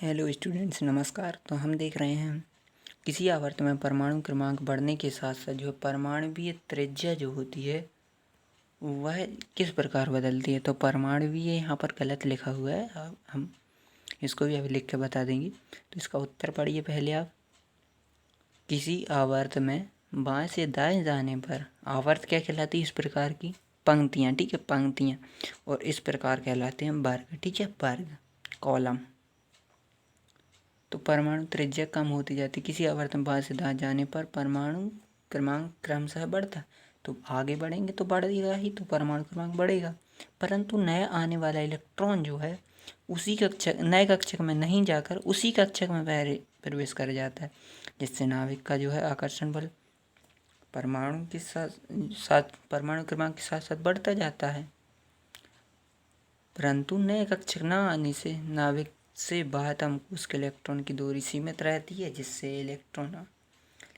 Hello students, नमस्कार। तो हम देख रहे हैं किसी आवर्त में परमाणु क्रमांक बढ़ने के साथ साथ जो परमाणुवीय त्रिज्या जो होती है वह किस प्रकार बदलती है। तो परमाणुवीय यहाँ पर गलत लिखा हुआ है, अब हम इसको भी अभी लिख के बता देंगे। तो इसका उत्तर पढ़िए पहले आप। किसी आवर्त में बाएं से दाएं जाने पर आवर्त क्या कहलाती है? इस प्रकार की पंक्तियाँ, ठीक है, पंक्तियाँ। और इस प्रकार कहलाते हैं वर्ग, ठीक है, वर्ग, कॉलम। तो परमाणु त्रिज्या कम होती जाती, किसी आवर्त में बाएं से दाएं जाने पर परमाणु क्रमांक क्रमशः बढ़ता। तो आगे बढ़ेंगे तो बढ़ेगा ही, तो परमाणु क्रमांक बढ़ेगा। परंतु नया आने वाला इलेक्ट्रॉन जो है उसी कक्षक नए कक्षक में नहीं जाकर उसी कक्षक में प्रवेश कर जाता है, जिससे नाभिक का जो है आकर्षण बल परमाणु के साथ परमाणु क्रमांक के साथ साथ बढ़ता जाता है। परंतु नए कक्षक न आने से नाभिक से बाह्यतम उसके इलेक्ट्रॉन की दूरी सीमित रहती है, जिससे इलेक्ट्रॉन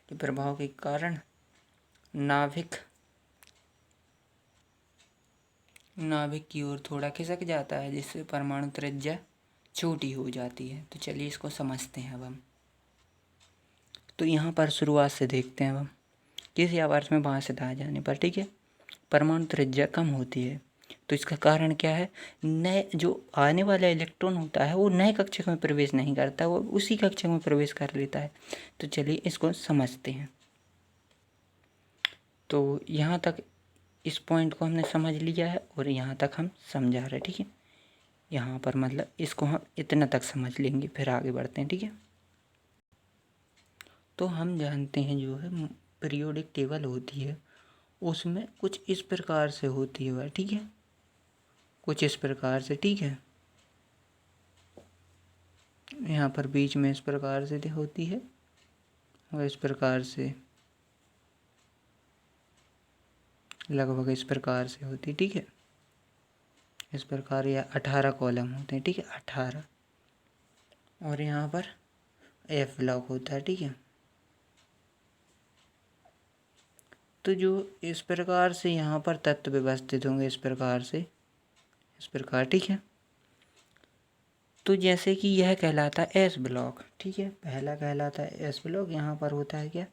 के प्रभाव के कारण नाभिक की ओर थोड़ा खिसक जाता है, जिससे परमाणु त्रिज्या छोटी हो जाती है। तो चलिए इसको समझते हैं अब हम। तो यहाँ पर शुरुआत से देखते हैं अब हम। किसी आवर्त में बाएं से दाएं जाने पर, ठीक है, परमाणु त्रिज्या कम होती है। तो इसका कारण क्या है? नए जो आने वाला इलेक्ट्रॉन होता है वो नए कक्षक में प्रवेश नहीं करता, वो उसी कक्षक में प्रवेश कर लेता है। तो चलिए इसको समझते हैं। तो यहाँ तक इस पॉइंट को हमने समझ लिया है और यहाँ तक हम समझा रहे हैं, ठीक है। यहाँ पर मतलब इसको हम इतना तक समझ लेंगे, फिर आगे बढ़ते हैं, ठीक है। तो हम जानते हैं जो है पीरियोडिक टेबल होती है उसमें कुछ इस प्रकार से होती है वह, ठीक है, कुछ इस प्रकार से, ठीक है। यहाँ पर बीच में इस प्रकार से होती है और इस प्रकार से लगभग इस प्रकार से होती है, ठीक है। इस प्रकार या 18 कॉलम होते हैं, ठीक है, 18। और यहाँ पर एफ ब्लॉक होता है, ठीक है। तो जो इस प्रकार से यहाँ पर तत्व व्यवस्थित होंगे, इस प्रकार से, इस प्रकार, ठीक है। तो जैसे कि यह कहलाता है एस ब्लॉक, ठीक है, पहला कहलाता है एस ब्लॉक। यहाँ पर होता है क्या?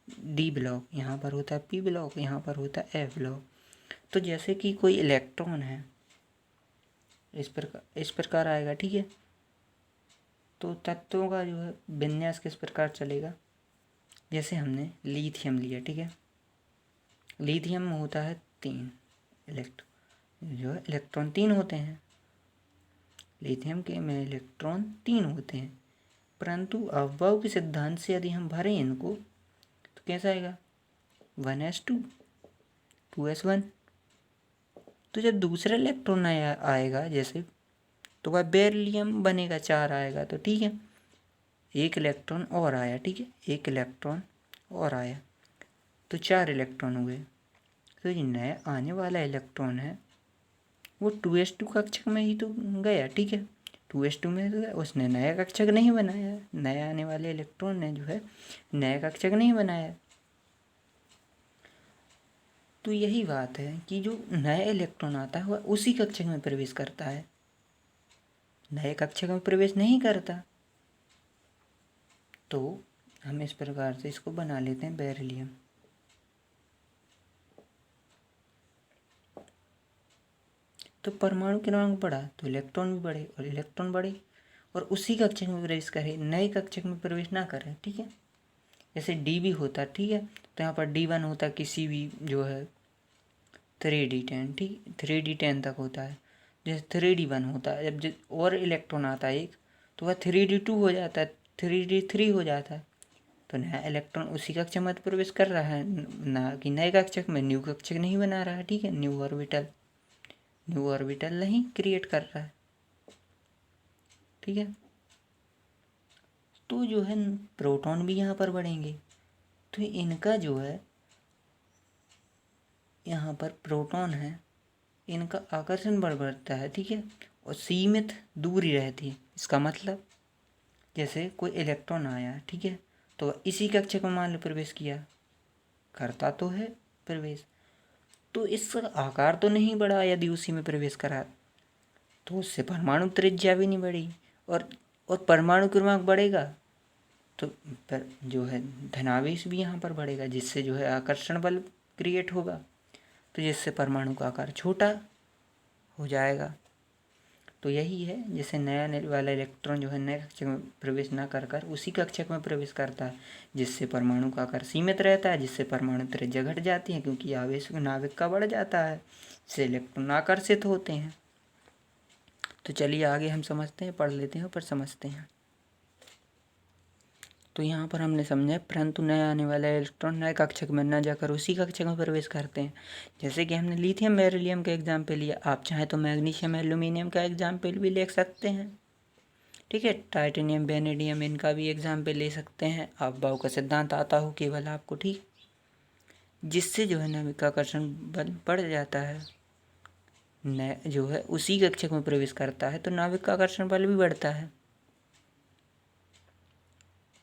D block. यहाँ पर होता है पी ब्लॉक। यहाँ पर होता है एफ ब्लॉक। तो जैसे कि कोई इलेक्ट्रॉन है इस प्रकार आएगा, ठीक है। तो तत्वों का जो है विन्यास किस प्रकार चलेगा? जैसे हमने लिथियम लिया, ठीक है, लिथियम में होता है 3 इलेक्ट्रॉन 3 होते हैं। लिथियम के में इलेक्ट्रॉन 3 होते हैं, परंतु अफबाउ के सिद्धांत से यदि हम भरें इनको तो कैसा आएगा? 1s2 2s1। तो जब दूसरा इलेक्ट्रॉन आएगा जैसे, तो वह बेरिलियम बनेगा, 4 आएगा। तो ठीक है, एक इलेक्ट्रॉन और आया, ठीक है, एक इलेक्ट्रॉन और आया, तो 4 इलेक्ट्रॉन हुए। तो ये नया आने वाला इलेक्ट्रॉन है वो 2s2 कक्षक में ही तो गया, ठीक है, 2s2 में तो उसने नया कक्षक नहीं बनाया। नया आने वाले इलेक्ट्रॉन ने जो है नया कक्षक नहीं बनाया। तो यही बात है कि जो नया इलेक्ट्रॉन आता है वह उसी कक्षक में प्रवेश करता है, नए कक्षक में प्रवेश नहीं करता। तो हम इस प्रकार से इसको बना लेते हैं बेरिलियम। तो परमाणु क्रमांक बढ़ा तो इलेक्ट्रॉन भी बढ़े, और इलेक्ट्रॉन बढ़े और उसी कक्षक में प्रवेश करे, नए कक्षक में प्रवेश ना करे, ठीक है। जैसे डी भी होता है, ठीक है, तो यहाँ पर D1 होता है किसी भी जो है 3D10, ठीक, 3D10 तक होता है। जैसे 3D1 होता है, जब और इलेक्ट्रॉन आता है एक, तो वह 3D2 हो जाता है, 3D3 हो जाता है। तो नया इलेक्ट्रॉन उसी कक्षक में प्रवेश कर रहा है, ना कि नए कक्षक में न्यू कक्षक नहीं बना रहा है, ठीक है, न्यू ऑर्बिटल नहीं क्रिएट कर रहा है, ठीक है। तो जो है प्रोटॉन भी यहाँ पर बढ़ेंगे, तो इनका जो है यहाँ पर प्रोटॉन है, इनका आकर्षण बढ़ता है, ठीक है, और सीमित दूरी रहती है। इसका मतलब जैसे कोई इलेक्ट्रॉन आया, ठीक है, तो इसी कक्षक में मान लो प्रवेश किया, करता तो है प्रवेश, तो इसका आकार तो नहीं बढ़ा यदि उसी में प्रवेश करा, तो उससे परमाणु त्रिज्या भी नहीं बढ़ी। और और परमाणु क्रमांक बढ़ेगा तो जो है धनावेश भी यहाँ पर बढ़ेगा, जिससे जो है आकर्षण बल क्रिएट होगा, तो जिससे परमाणु का आकार छोटा हो जाएगा। तो यही है, जैसे नया आने वाला इलेक्ट्रॉन जो है नए कक्षक में प्रवेश ना कर कर उसी कक्षक में प्रवेश करता है, जिससे परमाणु का आकार सीमित रहता है, जिससे परमाणु त्रिज्या घट जाती है, क्योंकि आवेश नाभिक का बढ़ जाता है, जिससे इलेक्ट्रॉन आकर्षित होते हैं। तो चलिए आगे हम समझते हैं, पढ़ लेते हैं, पर समझते हैं। तो यहाँ पर हमने समझा, परंतु नया आने वाला इलेक्ट्रॉन नए कक्षक में न जाकर उसी कक्षक में प्रवेश करते हैं। जैसे कि हमने लिथियम बेरिलियम का एग्जाम्पल लिया, आप चाहें तो मैग्नीशियम एल्यूमिनियम का एग्जाम्पल भी ले सकते हैं। ठीक है, टाइटेनियम वेनेडियम इनका भी एग्जाम्पल ले सकते हैं। अफबाऊ का सिद्धांत आता हो केवल आपको, ठीक, जिससे जो है नाभिक का आकर्षण बल बढ़ जाता है, न जो है उसी कक्षक में प्रवेश करता है, तो नाभिक का आकर्षण बल भी बढ़ता है,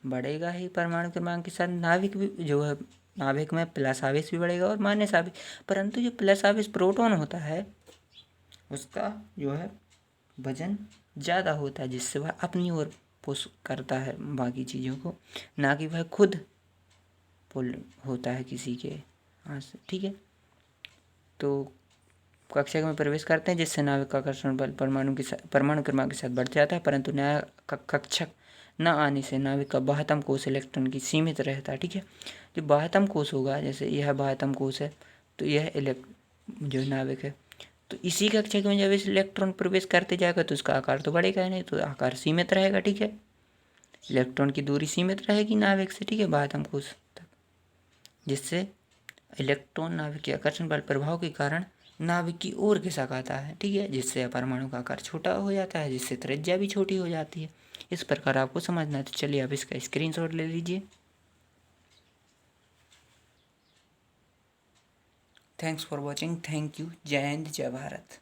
बढ़ेगा ही। परमाणु क्रमांक के साथ नाभिक भी जो है, नाभिक में प्लस आवेश भी बढ़ेगा और माइनस आवेश, परंतु जो प्लस आवेश प्रोटॉन होता है उसका जो है वजन ज़्यादा होता है, जिससे वह अपनी ओर पुश करता है बाकी चीज़ों को, ना कि वह खुद पुल होता है किसी के हाथ से। ठीक है, तो कक्षक में प्रवेश करते हैं, जिससे नाभिक का आकर्षण बल परमाणु क्रमांक के साथ बढ़ जाता है, परंतु नया कक्षक न आने से नाभिक का बाह्यतम कोश इलेक्ट्रॉन की सीमित रहता है। ठीक है, जो बाह्यतम कोश होगा, जैसे यह बाह्यतम कोश है, तो यह जो नाभिक है, तो इसी कक्षक में जब इस इलेक्ट्रॉन प्रवेश करते जाएगा तो उसका आकार तो बढ़ेगा ही नहीं, तो आकार सीमित रहेगा। ठीक है, इलेक्ट्रॉन की दूरी सीमित रहेगी नाभिक से, ठीक है, बाह्यतम कोश तक, जिससे इलेक्ट्रॉन नाभिक के आकर्षण बल प्रभाव के कारण नाभिक की ओर खिसक आता है। ठीक है, जिससे परमाणु का आकार छोटा हो जाता है, जिससे त्रिज्या भी छोटी हो जाती है। इस प्रकार आपको समझना है। तो चलिए आप इसका स्क्रीनशॉट ले लीजिए। Thanks for watching. Thank you. जय हिंद, जय भारत।